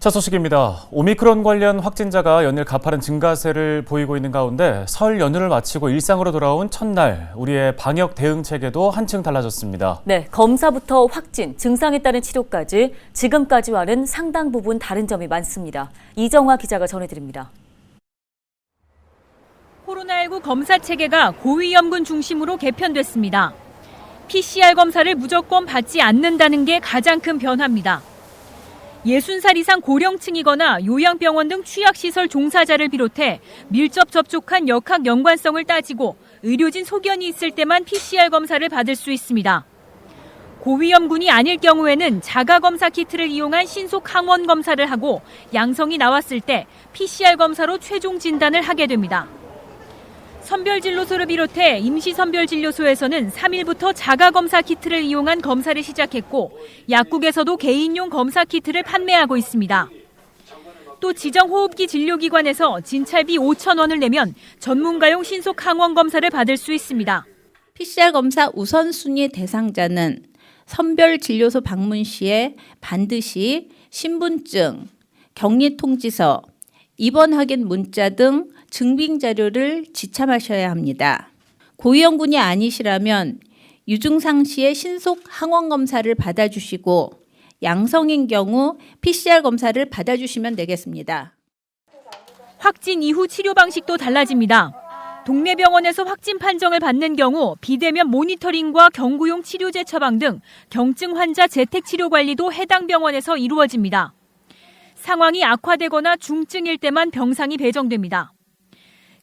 첫 소식입니다. 오미크론 관련 확진자가 연일 가파른 증가세를 보이고 있는 가운데 설 연휴를 마치고 일상으로 돌아온 첫날, 우리의 방역 대응 체계도 한층 달라졌습니다. 네, 검사부터 확진, 증상에 따른 치료까지 지금까지와는 상당 부분 다른 점이 많습니다. 이정화 기자가 전해드립니다. 코로나19 검사 체계가 고위험군 중심으로 개편됐습니다. PCR 검사를 무조건 받지 않는다는 게 가장 큰 변화입니다. 60살 이상 고령층이거나 요양병원 등 취약시설 종사자를 비롯해 밀접 접촉한 역학 연관성을 따지고 의료진 소견이 있을 때만 PCR 검사를 받을 수 있습니다. 고위험군이 아닐 경우에는 자가검사 키트를 이용한 신속 항원 검사를 하고 양성이 나왔을 때 PCR 검사로 최종 진단을 하게 됩니다. 선별진료소를 비롯해 임시선별진료소에서는 3일부터 자가검사 키트를 이용한 검사를 시작했고 약국에서도 개인용 검사 키트를 판매하고 있습니다. 또 지정호흡기 진료기관에서 진찰비 5,000원을 내면 전문가용 신속 항원 검사를 받을 수 있습니다. PCR 검사 우선순위 대상자는 선별진료소 방문 시에 반드시 신분증, 격리통지서, 입원 확인 문자 등 증빙 자료를 지참하셔야 합니다. 고위험군이 아니시라면 유증상 시에 신속 항원 검사를 받아주시고 양성인 경우 PCR 검사를 받아주시면 되겠습니다. 확진 이후 치료 방식도 달라집니다. 동네 병원에서 확진 판정을 받는 경우 비대면 모니터링과 경구용 치료제 처방 등 경증 환자 재택 치료 관리도 해당 병원에서 이루어집니다. 상황이 악화되거나 중증일 때만 병상이 배정됩니다.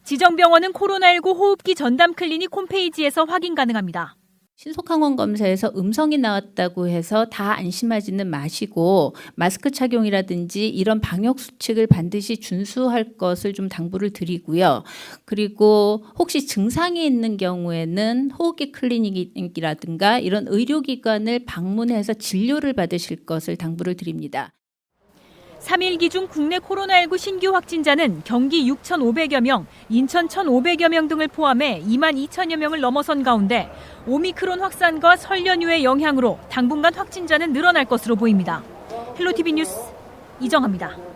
지정병원은 코로나19 호흡기 전담 클리닉 홈페이지에서 확인 가능합니다. 신속항원 검사에서 음성이 나왔다고 해서 다 안심하지는 마시고 마스크 착용이라든지 이런 방역 수칙을 반드시 준수할 것을 좀 당부를 드리고요. 그리고 혹시 증상이 있는 경우에는 호흡기 클리닉이라든가 이런 의료기관을 방문해서 진료를 받으실 것을 당부를 드립니다. 3일 기준 국내 코로나19 신규 확진자는 경기 6,500여 명, 인천 1,500여 명 등을 포함해 22,000여 명을 넘어선 가운데 오미크론 확산과 설 연휴의 영향으로 당분간 확진자는 늘어날 것으로 보입니다. 헬로티비 뉴스 이정아입니다.